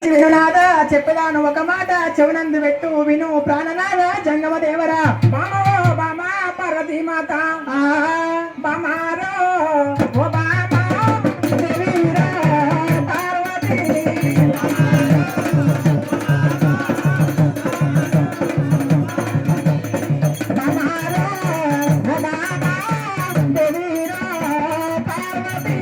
వినునాదా చెప్పదాను ఒక మాట చెవునందు పెట్టు విను ప్రాణనాద జంగమ దేవరా బామో బామా పార్వతీ మాత బామారో ఓ బామా దేవీరా పార్వతీ బామారో ఓ బామా దేవీరా పార్వతీ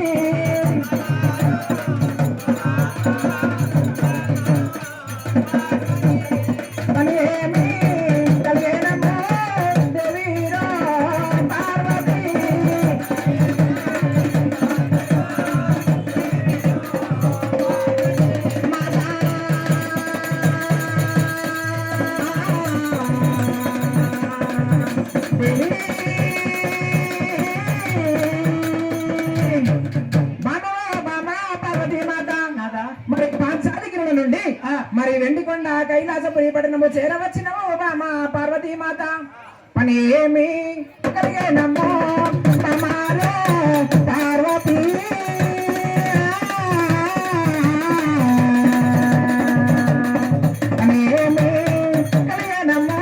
మరి వెండికొండ కైలాసపురి పట్టణము చేరవచ్చినము బామా పార్వతీ మాత పని ఏమి కలిగేనమ్మో బామారో పార్వతీ పని ఏమి కలిగేనమ్మో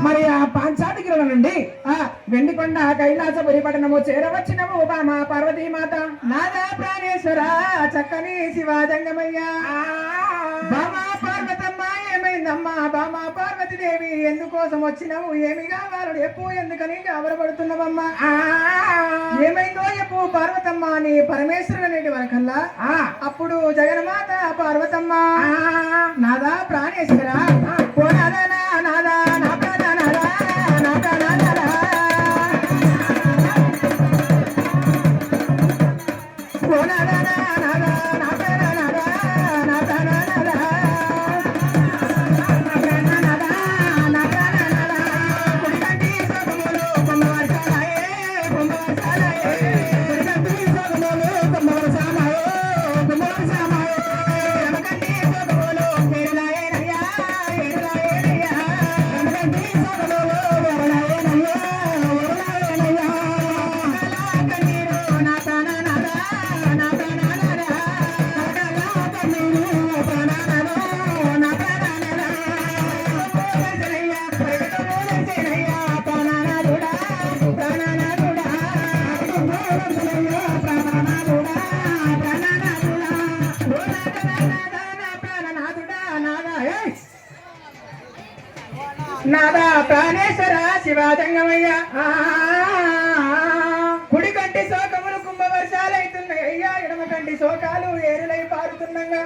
మరి ఆ పాంచాటికిల నుండి వెండికొండ కైలాసపురి పట్టణము చేరవచ్చినము బామా పార్వతీ మాత నాదా ప్రాణేశ్వర చక్కని శివాజంగమయ్య బామా పార్వతమ్మ ఏమైందమ్మా బామా పార్వతీ దేవి ఎందుకోసం వచ్చినవు ఏమి కావాలని ఎప్పు ఎందుకని గాబరపడుతున్నావమ్మా ఏమైందో ఎప్పు పార్వతమ్మ నీ పరమేశ్వరుడు అనేటి వరకల్లా అప్పుడు జగన్మాత పార్వతమ్మ నాదా ప్రాణేశ్వర నాదా నాదా నాదా ప్రాణేశ్వర శివాజంగమయ్య కుడి కంటి శోకములు కుంభవర్షాలైతున్నాయి అయ్యా ఎడమ కంటి శోకాలు ఏరులై పారుతుండగా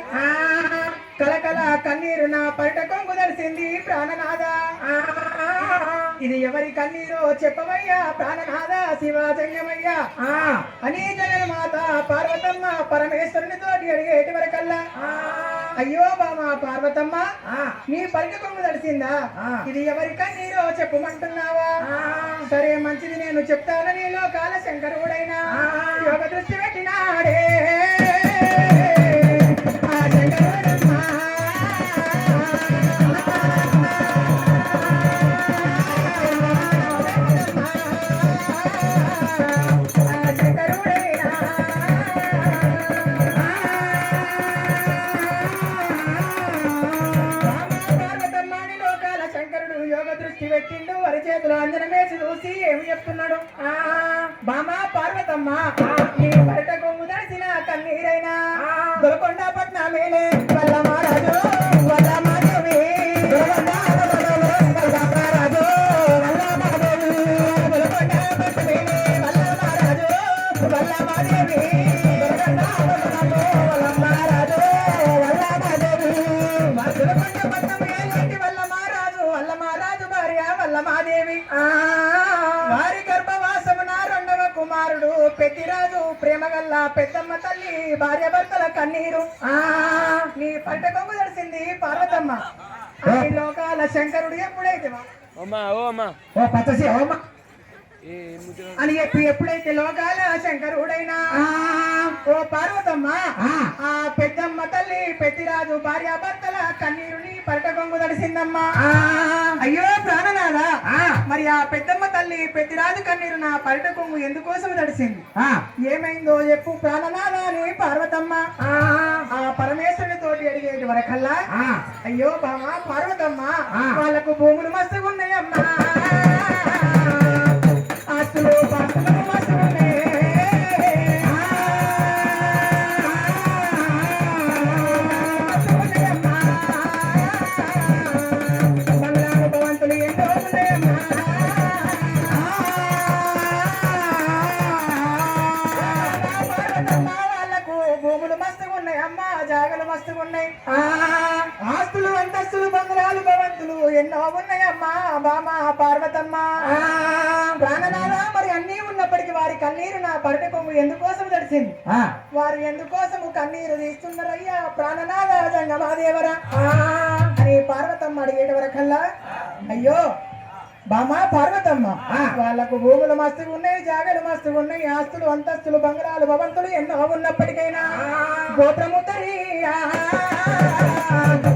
కలకల కన్నీరు నా పరట కొంగు దర్శింది ప్రాణనాథ ఇది ఎవరి కన్నీరో చెప్పవయ్యా ప్రాణనాథ శివాజంగమయ్య అని జగన్మాత పార్వతమ్మ పరమేశ్వరుని తోటి అడిగేటి వరకల్లా అయ్యో బామా పార్వతమ్మ నీ పరట కొంగు దర్శిందా ఇది ఎవరి కన్నీరో చెప్పమంటున్నావా సరే మంచిది నేను చెప్తానని లోకాల శంకరుడైనా యోగ దృష్టి పెట్టినాడే పెట్టిండు వరి చేతులు అంజనమేసి చూసి ఏమి చెప్తున్నాడు బామా పార్వతమ్మ నీ పరట కొంగు దడిసిన కన్నీరైనా దొరకొండ పట్నమేలే వల్ల మహారాజు వల్ల మాధవి దొరకొండ రాజు వల్ల మాధవి దొరకొండ పట్నమేలే వల్ల మహారాజు వల్ల మాధవి దొరకొండ భార్య భర్తల కన్నీరు నీ పంట కొంగు తెలిసింది పార్వతమ్మ ఈ లోకాల శంకరుడు ఎప్పుడైతే ఓ పచ్చసి ఓమా అని చెప్పి ఎప్పుడైతే లోకాల శంకరుడైనా ఓ పార్వతమ్మ ఆ పెద్దమ్మ తల్లి పెద్దిరాజు భార్య భర్తల కన్నీరుని పరట కొంగు తడిసిందమ్మా అయ్యో ప్రాణనాథ మరి ఆ పెద్దమ్మ తల్లి పెద్దిరాజు కన్నీరు నా పరట కొంగు ఎందుకోసం తడిసింది ఏమైందో చెప్పు ప్రాణనాథ అని పార్వతమ్మ ఆ పరమేశ్వరుని తోటి అడిగేటి వరకల్లా అయ్యో బామా పార్వతమ్మ వాళ్ళకు భూములు మస్తుగున్నాయమ్మా ఆస్తులు పాస్తులు మస్తుగున్నాయి బంగ్లాలు భవంతులు ఎన్నో ఉన్నాయమ్మా పార్వతమ్మ వాళ్ళకు భూములు మస్తుగున్నాయమ్మా జాగలు మస్తుగున్నాయి ఆస్తులు అంతస్తులు బంగ్లాలు భవంతులు ఎన్నో ఉన్నాయమ్మా బామా పార్వతమ్మ ప్రాణనాథ మరి అన్నీ ఉన్నప్పటికీ వారి కన్నీరు నా పరట కొమ్ము ఎందుకోసం తడిసింది వారు ఎందుకోసము కన్నీరు తీస్తున్నారయ్యా ప్రాణనాథ జంగమాదేవరా అని పార్వతమ్మ అడిగేటి వరకల్లా అయ్యో బామా పార్వతమ్మ వాళ్ళకు భూములు మస్తుగా ఉన్నాయి జాగలు మస్తుగా ఉన్నాయి ఆస్తులు అంతస్తులు బంగారాలు భవంతులు ఎన్నో ఉన్నప్పటికైనా గోత్రము తరియా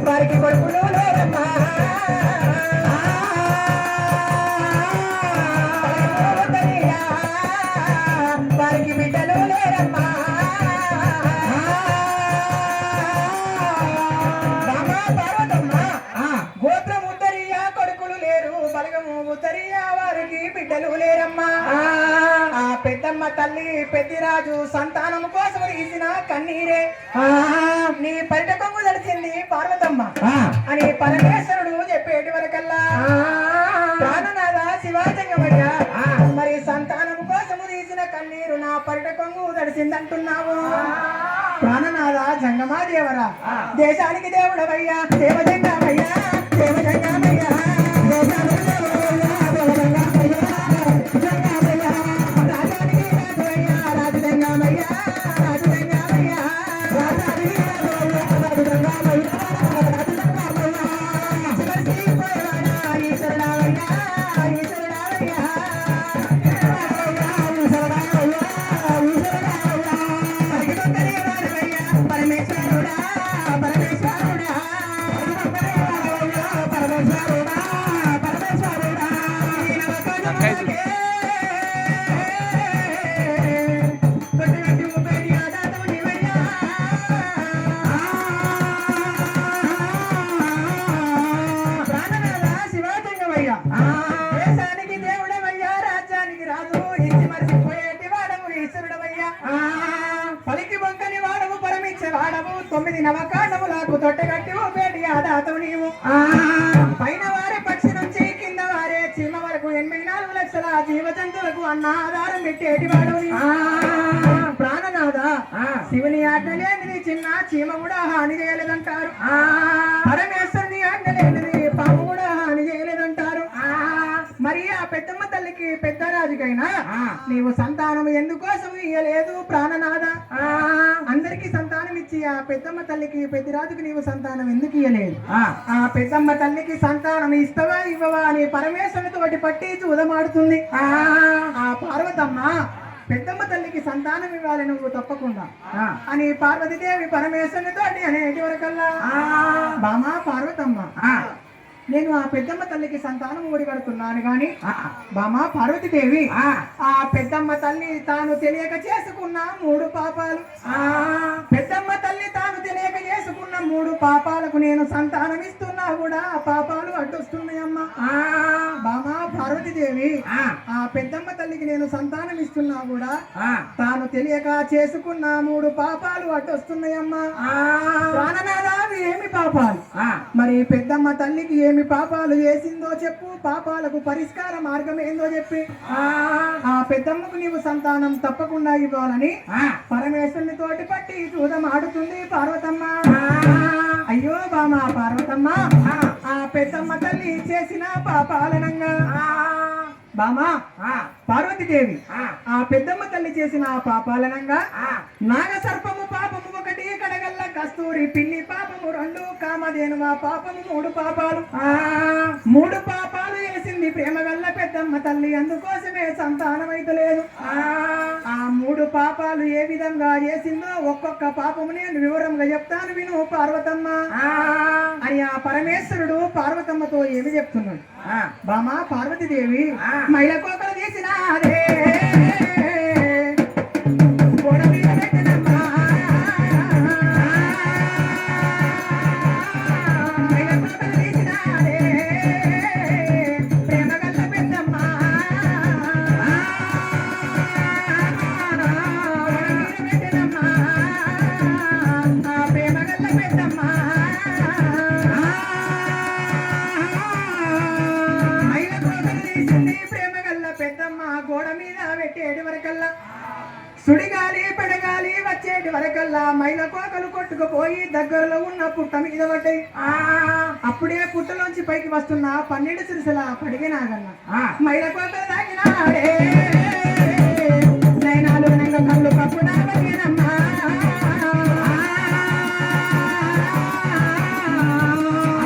వారికి కొడుకులు లేరమ్మా వారికి బిడ్డలు లేరమ్మా బామా పార్వతమ్మ గోత్రం ఉత్తరియా కొడుకులు లేరు బలగము ఉత్తరియా వారికి బిడ్డలు లేరమ్మా ఆ పెద్దమ్మ తల్లి పెద్దిరాజు సంతానం కోసం తీసిన కన్నీరే నీ పరట కొంగు తడిచింది పార్వతమ్మ అని పరమేశ్వరుడు చెప్పేటి వరకల్లా ప్రాణనాథ శివాజంగమయ్య మరి సంతానం కోసము తీసిన కన్నీరు నా పరట కొంగు తడిసిందంటున్నావు ప్రాణనాథ జంగమాదేవరా దేశానికి దేవుడవయ్యా దేవజంగమయ్యా దేవజంగమయ్యా దేశానికి దేవుడవయ్యా రాజ్యానికి రాజు ఇచ్చి మరిసిపోయేటి వాడవు ఈశ్వరుడవయ్యా పలికి బొంకని వాడవు పరమిచ్చే వాడవు 9 నవకాండములకు తొట్టగట్టి పేటి ఆదాతవు నీవు పైన వారే పక్షి నుంచి కింద వారే చీమ వరకు 84 లక్షల జీవ జంతువులకు అన్న ఆధారం పెట్టేటి వాడవు ప్రాణనాథ శివుని ఆజ్ఞ లేనిది చిన్న చీమ కూడా హాని చేయలేదంటారు పరమేశ్వరుని ఆజ్ఞ లేనిది పాము కూడా హాని చేయలేదంటారు మరి ఆ పెద్దమ్మ తల్లికి పెద్ద రాజుకైనా నీవు సంతానం ఎందుకోసం ఇయ్యలేదు ప్రాణనాథ అందరికి సంతానం ఇచ్చి ఆ పెద్దమ్మ తల్లికి పెద్దరాజుకి నీవు సంతానం ఎందుకు ఇయ్యలేదు ఆ పెద్దమ్మ తల్లికి సంతానం ఇస్తావా ఇవ్వవా అని పరమేశ్వరునితోటి పట్టి చూదమాడుతుంది ఆ పార్వతమ్మ పెద్దమ్మ తల్లికి సంతానం ఇవ్వాలి నువ్వు తప్పకుండా అని పార్వతీదేవి పరమేశ్వరునితోటి అనేటి వరకల్లా బామా పార్వతమ్మ నేను ఆ పెద్దమ్మ తల్లికి సంతానం ఊడిగడుతున్నాను గాని బామా పార్వతీదేవి ఆ పెద్దమ్మ తల్లి తాను తెలియక చేసుకున్న 3 పాపాలు పెద్దమ్మ తల్లి తాను తెలియక చేసుకున్న 3 పాపాలకు నేను సంతానం ఇస్తున్నా కూడా ఆ పాపాలు అడ్డొస్తున్నాయమ్మా బామా పార్వతీదేవి ఆ పెద్దమ్మ తల్లికి నేను సంతానం ఇస్తున్నా కూడా తాను తెలియక చేసుకున్న 3 పాపాలు అడ్డొస్తున్నాయమ్మా ప్రాణనాథావి ఏమి పాపాలు మరి పెద్దమ్మ తల్లికి ఏమి పాపాలు చేసిందో చెప్పు పాపాలకు పరిష్కార మార్గం ఏందో చెప్పి ఆ పెద్దమ్మకు నీవు సంతానం తప్పకుండా ఇవ్వాలని పరమేశ్వరుని తోటి పట్టి చూదం ఆడుతుంది పార్వతమ్మ అయ్యో బామా పార్వతమ్మ ఆ పెద్దమ్మ తల్లి చేసిన పాపాలనంగా బామా పార్వతీదేవి ఆ పెద్దమ్మ తల్లి చేసిన ఆ పాపాలనంగా నాగ సర్పము పాపము 1, కడగల్ల కస్తూరి పిల్లి పాపము 2, కామధేనువ పాపము 3 పాపాలు 3 పాపాలు చేసింది ప్రేమగల్ల పెద్దమ్మ తల్లి, అందుకోసమే సంతానమైతలేదు. ఆ 3 పాపాలు ఏ విధంగా చేసిందో ఒక్కొక్క పాపము నేను వివరంగా చెప్తాను విను పార్వతమ్మ అని ఆ పరమేశ్వరుడు పార్వతమ్మతో ఏమి చెప్తున్నాడు. బామా పార్వతీదేవి మైల కోకలు తీసిన అదే గోడ మీద పెట్టినమ్మా, మైల కోకలు తీసిన అదే ప్రేమగల్ల పెద్దమ్మ, గోడ మీద పెట్టినమ్మా ప్రేమగల్ల పెద్దమ్మ. పెద్దమ్మ గోడ మీద పెట్టేటి వరకల్లా సుడిగాలి పెడగాలి వచ్చేటి వరకల్లా మైల కోకలు కొట్టుకుపోయి దగ్గరలో ఉన్న పుట్ట మీద పడ్డాయి. అప్పుడే పుట్టలోంచి పైకి వస్తున్న 12 సిరిసల పడిగినాగన్న మైల కోకలు తాగినాడే నైనాలు కళ్ళు కప్పుడా పడిగినమ్మా,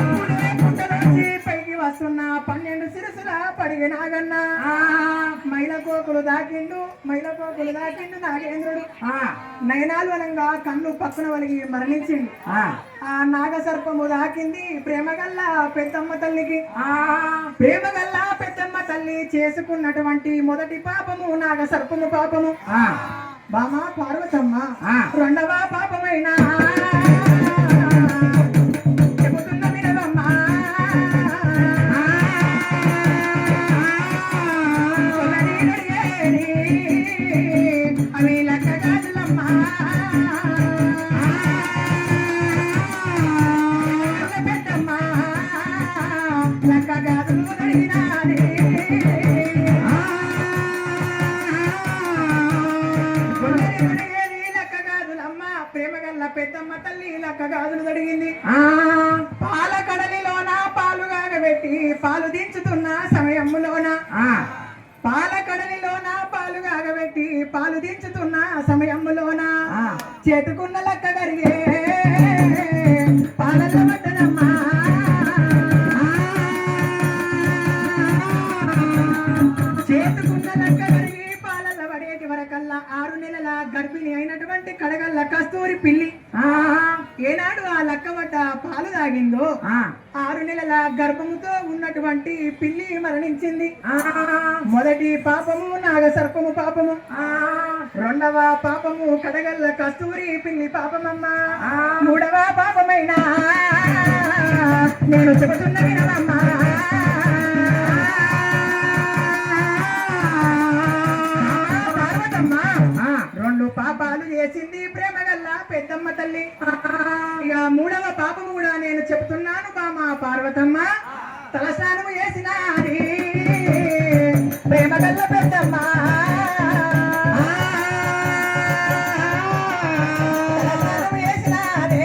అప్పుడే పుట్టలోంచి పైకి వస్తున్న 12 సిరిసల పడిగినాగన్న మైల కోకులు దాకిండు నాగేంద్రుడు. నయనాలు అనంగా కన్ను పక్కన వలిగి మరణించిండు. ఆ నాగసర్పము దాకింది ప్రేమగల్ల పెద్దమ్మ తల్లికి. ప్రేమగల్ల పెద్దమ్మ తల్లి చేసుకున్నటువంటి మొదటి పాపము నాగసర్పము పాపము. బామా పార్వతమ్మ రెండవ పాపమైనా చెబుతున్న వినవమ్మా, అవి లెక్క గాజులమ్మా, పెద్దమ్మ లెక్క గాజులు అడిగినాది. లెక్క గాజులమ్మ ప్రేమగల్ల పెద్దమ్మ తల్లి లెక్క గాజులు అడిగింది. పాల కడలిలోన పాలుగాగబెట్టి పాలు దించుతున్న సమయములోన పాల కడలిలోన పాలుగాగబెట్టి పాలు దించుతున్న సమయములోన చేతుకున్న లెక్క గరిగే పాలలో పడ్డనమ్మా, చేతుకున్న లెక్క గరిగి పాలల పడేటి వరకల్లా 6 నెలల గర్భిణి అయినటువంటి కడగల్ల కస్తూరి పిల్లి ఏనాడు ఆ లెక్క పడ్డ పాలు తాగిందో 6 నెలల గర్భముతో ఉన్నటువంటి పిల్లి మరణించింది. మొదటి పాపము నాగసర్పము పాపము, రెండవ పాపము కడగల్ల కస్తూరి పిల్లి పాపమమ్మ, మూడవ పాపమైనా నేను చెబుతున్న వినవమ్మా. పార్వతమ్మ 2 పాపాలు చేసింది ప్రేమగల్ల పెద్దమ్మ తల్లి. ఇక 3వ పాపము కూడా నేను చెప్తున్నాను బామా పార్వతమ్మ. తలస్నానము చేసినాది ప్రేమగల్ల పెద్దమ్మ, తలస్నానము చేసినాది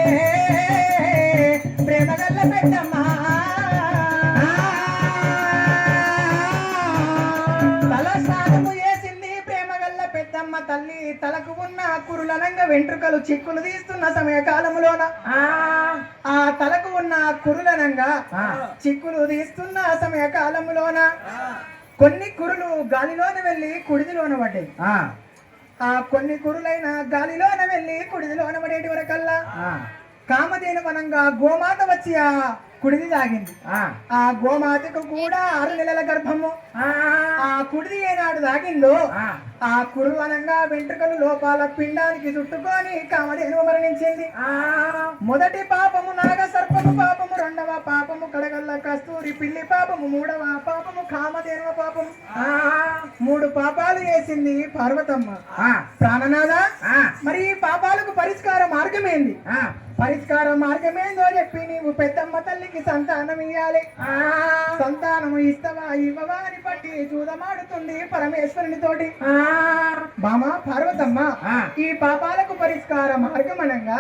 ప్రేమగల్ల పెద్దమ్మ, తలస్నానము చేసింది ప్రేమగల్ల పెద్దమ్మ తల్లి. తలకు ఉన్న కురులనంగా వెంట్రుకలు చిక్కులు తీస్తున్న సమయకాలములోన ఆ తలకు ఉన్న కురులనంగా చిక్కులు తీస్తున్న సమయకాలములోన కొన్ని కురులు గాలిలోన వెళ్ళి కుడిదిలోన పడ్డాయి. ఆ కొన్ని కురులైన గాలిలోన వెళ్ళి కుడిదిలోన పడేటి వరకల్లా కామధేను వనంగా గోమాత వచ్చి ఆ కుడిది తాగింది. ఆ గోమాతకు కూడా 6 నెలల గర్భము. ఆ కుడిది ఏనాడు తాగిందో ఆ కురువనంగా వెంట్రుకలు లోపాల పిండానికి చుట్టుకొని కామధేను మరణించింది. మొదటి పాపము నాగసర్పము పాపము, రెండవ పాపము కడగల్ల కస్తూరి పిల్లి పాపము, మూడవ పాపము కామధేనువ పాపము. 3 పాపాలు చేసింది పార్వతమ్మ. ప్రాణనాథ మరి ఈ పాపాలకు పరిష్కార మార్గం ఏంది? పరిష్కార మార్గమేందో చెప్పి నీవు పెద్దమ్మ తల్లికి సంతానం ఇయ్యాలి. సంతానము ఇస్తవా ఇవ్వవా అని పట్టి చూదమాడుతుంది పరమేశ్వరుని తోటి. బామ పార్వతమ్మ, ఈ పాపాలకు పరిష్కార మార్గం అనగా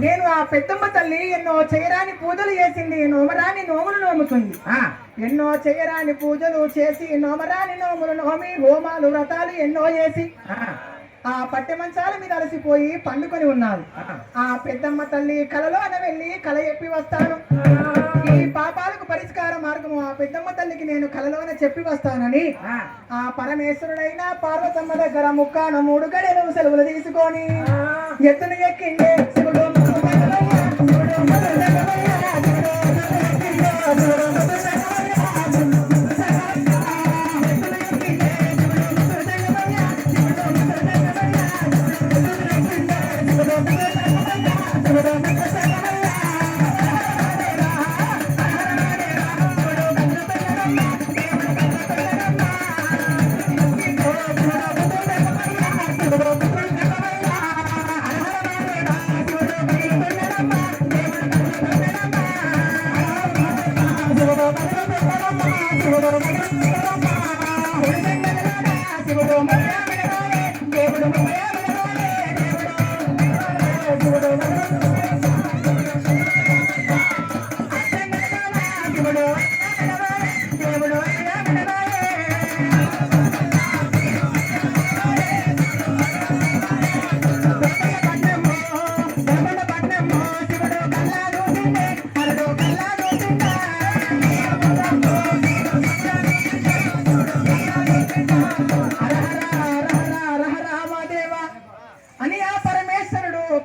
నేను ఆ పెద్దమ్మ తల్లి ఎన్నో చేయరాని పూజలు చేసింది, నోమరాని నోములు నోముతుంది. ఎన్నో చేయరాని పూజలు చేసి నోమరాని నోములు నోమి హోమాలు వ్రతాలు ఎన్నో చేసి ఆ పట్టె మంచాల మీద అలసిపోయి పండుకొని ఉన్నాడు. ఆ పెద్దమ్మ తల్లి కలలోన వెళ్ళి కల చెప్పి వస్తాను, ఈ పాపాలకు పరిష్కార మార్గము ఆ పెద్దమ్మ తల్లికి నేను కలలోన చెప్పి వస్తానని ఆ పరమేశ్వరుడైన పార్వతమ్మ దగ్గర ముక్కాన 3 గడియలు సెలవులు తీసుకొని ఎత్తును ఎక్కిండే శివుడు.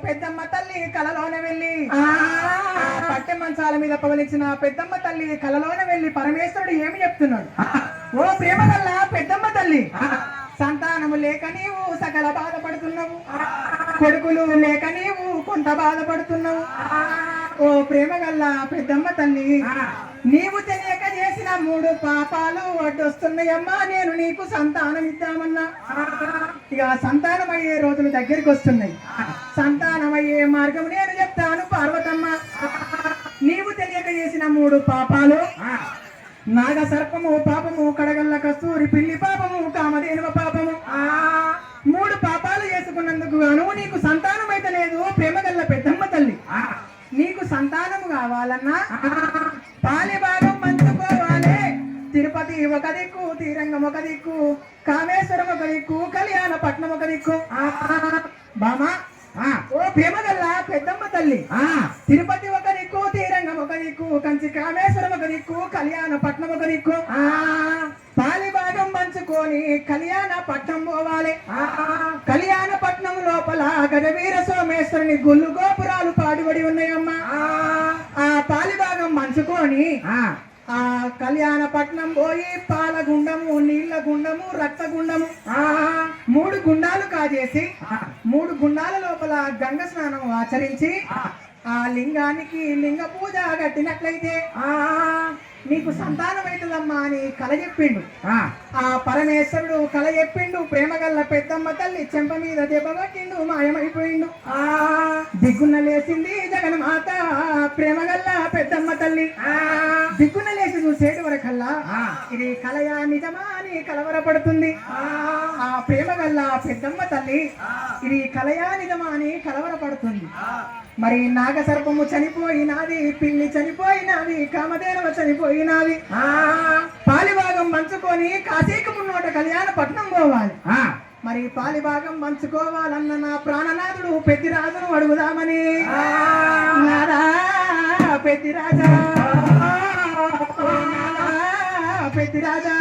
పెద్దమ్మ తల్లి కలలోనే వెళ్ళి పట్టె మంచాల మీద పవలించిన పెద్దమ్మ తల్లి కలలోనే వెళ్ళి పరమేశ్వరుడు ఏమి చెప్తున్నాడు? ఓ ప్రేమ గల్ల పెద్దమ్మ తల్లి, సంతానము లేక నీవు సకల బాధపడుతున్నావు, కొడుకులు లేక నీవు కొంత బాధపడుతున్నావు. ఓ ప్రేమ గల్ల పెద్దమ్మ తల్లి, నీవు తెలియక చేసిన 3 పాపాలు వడ్డొస్తున్నాయమ్మా. నేను నీకు సంతానం ఇద్దామన్నా, ఇక సంతానం అయ్యే రోజులు దగ్గరికి వస్తున్నాయి. సంతానం అయ్యే మార్గం నేను చెప్తాను పార్వతమ్మ. నీవు తెలియక చేసిన 3 పాపాలు: నాగ సర్పము పాపము, కడగల్ల కస్తూరి పిల్లి పాపము, కామధేనువ పాపము. 3 పాపాలు చేసుకున్నందుకు గాను నీకు సంతానం అయితే లేదు. ప్రేమగల్ల పెద్దమ్మ తల్లి, నీకు సంతానము కావాలన్నా పాలి భాగం పంచుకోవాలి. తిరుపతి ఒక దిక్కు, తీరంగం ఒక దిక్కు, కామేశ్వరం ఒక దిక్కు, కళ్యాణపట్నం ఒక దిక్కు. బామా, ఓ ప్రేమగల్ల పెద్దమ్మ తల్లి, తిరుపతి ఒక దిక్కు, తీరంగం ఒక దిక్కు, కంచి కామేశ్వరం ఒక దిక్కు, కళ్యాణపట్నం ఒక దిక్కు. పాలి భాగం పంచుకొని కళ్యాణపట్నం పోవాలి. కళ్యాణపట్నం లోపల గజవీర సోమేశ్వరుని గుళ్ళు గోపురాలు పాడుబడి ఉన్నాయమ్మా. ఆ పాలి భాగం పంచుకొని ఆ కళ్యాణపట్నం పోయి పాలగుండము, నీళ్ల గుండము, రక్తగుండము 3 గుండాలు కాజేసి 3 గుండాల లోపల గంగ స్నానం ఆచరించి ఆ లింగానికి లింగ పూజ కట్టినట్లయితే నీకు సంతానం అవుతుందమ్మా అని కల చెప్పిండు. ఆ పరమేశ్వరుడు కల చెప్పిండు. ప్రేమగల్ల పెద్దమ్మ తల్లి చెంప మీద దెబ్బ పట్టిండు, మాయమైపోయిండు. దిగ్గున లేచింది జగన్మాత ప్రేమగల్ల పెద్దమ్మ తల్లి. దిగ్గున లేచి చూసేటి వరకల్లా ఇది కలయా నిజమా అని కలవరపడుతుంది. ఆ ప్రేమగల్ల పెద్దమ్మ తల్లి ఇది కలయా నిజమా అని కలవరపడుతుంది. మరి నాగసర్పము చనిపోయినది, పిల్లి చనిపోయినది, కామధేనువ చనిపోయినది. పాలిభాగం పంచుకొని కాశీకి మున్నోట కళ్యాణపట్నం పోవాలి. మరి పాలిభాగం పంచుకోవాలన్న నా ప్రాణనాథుడు పెద్దిరాజును అడుగుదామని. నాదా పెద్దిరాజా, పెద్దిరాజా,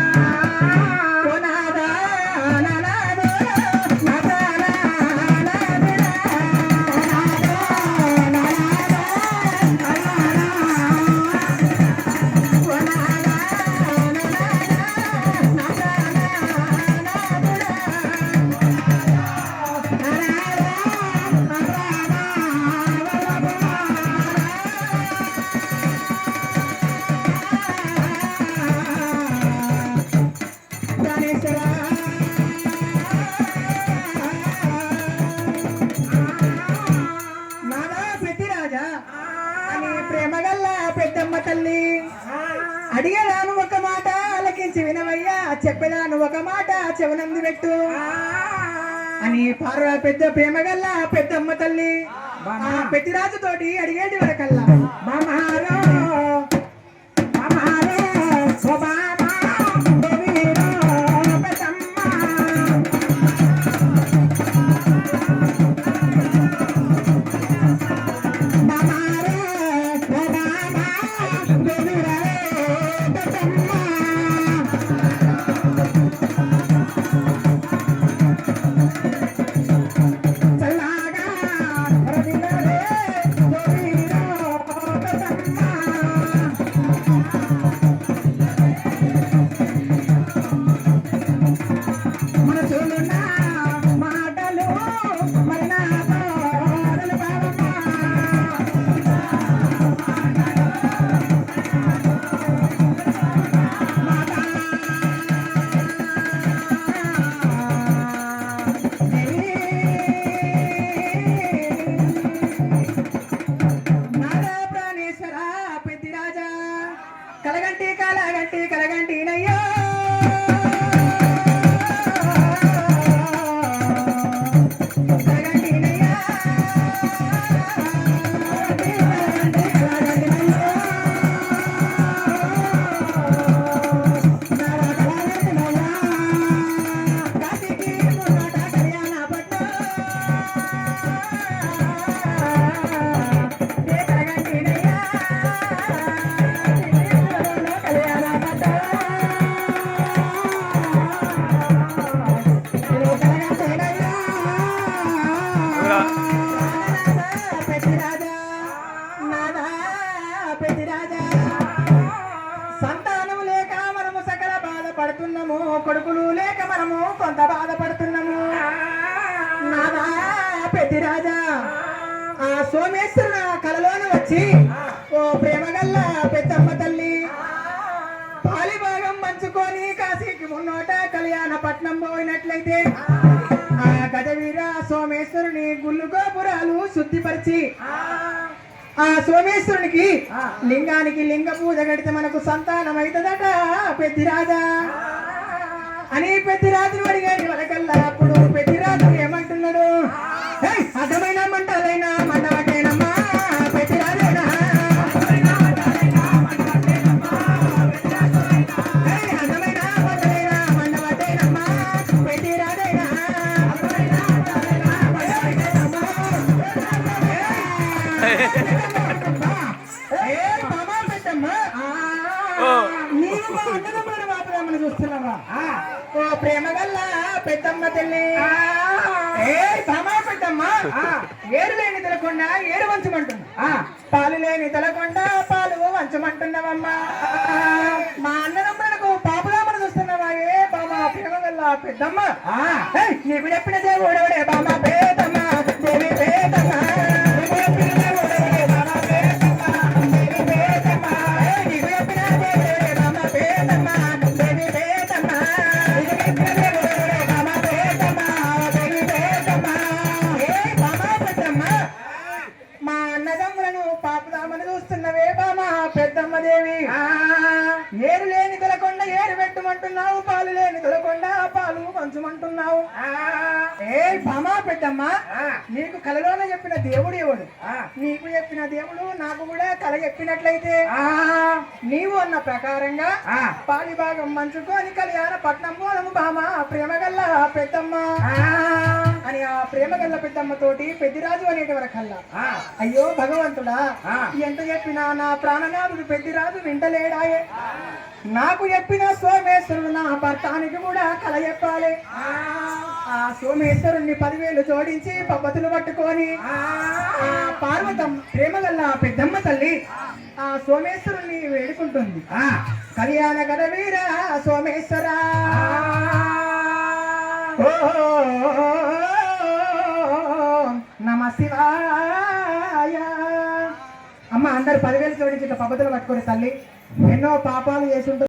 రాజా అని ప్రేమగల్ల పెద్దమ్మ తల్లి అడిగేదాను ఒక మాట ఆలకించి వినవయ్యా చెప్పేదాను ఒక మాట చెవునంది పెట్టు అని పెద్ద ప్రేమగల్ల పెద్దమ్మ తల్లి పెద్దిరాజు తోటి అడిగేటి వరకల్లా మామహారో కొడుకులు లేక మనము కొంత బాధపడుతున్నాము నాదా పెద్దిరాజా ఆ సోమేశ్వరుడు ఆ కలలోన వచ్చి ఓ ప్రేమగల్ల పెద్దమ్మ తల్లి పాలిభాగం పంచుకొని కాశీకి మున్నోట కళ్యాణపట్నం పోయినట్లయితే ఆ గజవీర సోమేశ్వరుని గుళ్ళు గోపురాలు శుద్ధిపరిచి ఆ సోమేశ్వరునికి లింగానికి లింగ పూజ కడితే మనకు సంతానం అవుతుందట పెద్దిరాజా అని పెద్దిరాజును అడిగాడు వరకల్లా అప్పుడు పెద్దిరాజు ఏమంటున్నాడు అర్థమైన మంటలైనా మండవటేనమ్మా పెద్దిరాజేనా అర్థమైన మంటలైనా మండవటేనమ్మా పెద్దిరాజేనా చూస్తున్నావా ఓ ప్రేమగల్ల పెద్దమ్మ తల్లి బామా పెద్దమ్మ ఏరు లేని తెలకుండా ఏరు వంచమంటున్నా పాలు లేని తెలకుండా పాలు వంచమంటున్నావమ్మా మా అన్నదమ్మలకు పాపులామని చూస్తున్నావా ఏ బామా ప్రేమగల్ల పెద్దమ్మ నీకు చెప్పిన దేవుడవడే బామా పేదమ్మ దేవి పేదమ్మ దేవి ఏరు లేని తొలకుండా ఏరు పెట్టమంటున్నావు పాలు లేని తొలకుండా పాలు పంచమంటున్నావు ఏ బామా పెద్దమ్మ నీకు కలలోనే చెప్పిన దేవుడు ఎవడు నీకు చెప్పిన దేవుడు నాకు కూడా కల చెప్పినట్లయితే నీవు అన్న ప్రకారంగా పాలి భాగం మంచుకొని కళ్యాణపట్నం పోదము బామా ప్రేమగల్ల పెద్దమ్మ అని ఆ ప్రేమగల్ల పెద్దమ్మ తోటి పెద్దిరాజు అనేటి వరకల్లా అయ్యో భగవంతుడా ఎంత చెప్పినా నా ప్రాణనాథుడు పెద్దిరాజు వింటలేడాయే నాకు చెప్పిన సోమేశ్వరుడు నా భర్తానికి కూడా కల చెప్పాలి ఆ సోమేశ్వరుణ్ణి 10,000 జోడించి పబ్బతులు పట్టుకొని పార్వతమ్మ ప్రేమగల్ల పెద్దమ్మ తల్లి ఆ సోమేశ్వరుణ్ణి వేడుకుంటుంది కళ్యాణ గదవీర సోమేశ్వర నమ శివాయ అమ్మ అందరు 10,000 జోడించి పబ్బతులు పట్టుకొని తల్లి ఎన్నో పాపాలు చేసి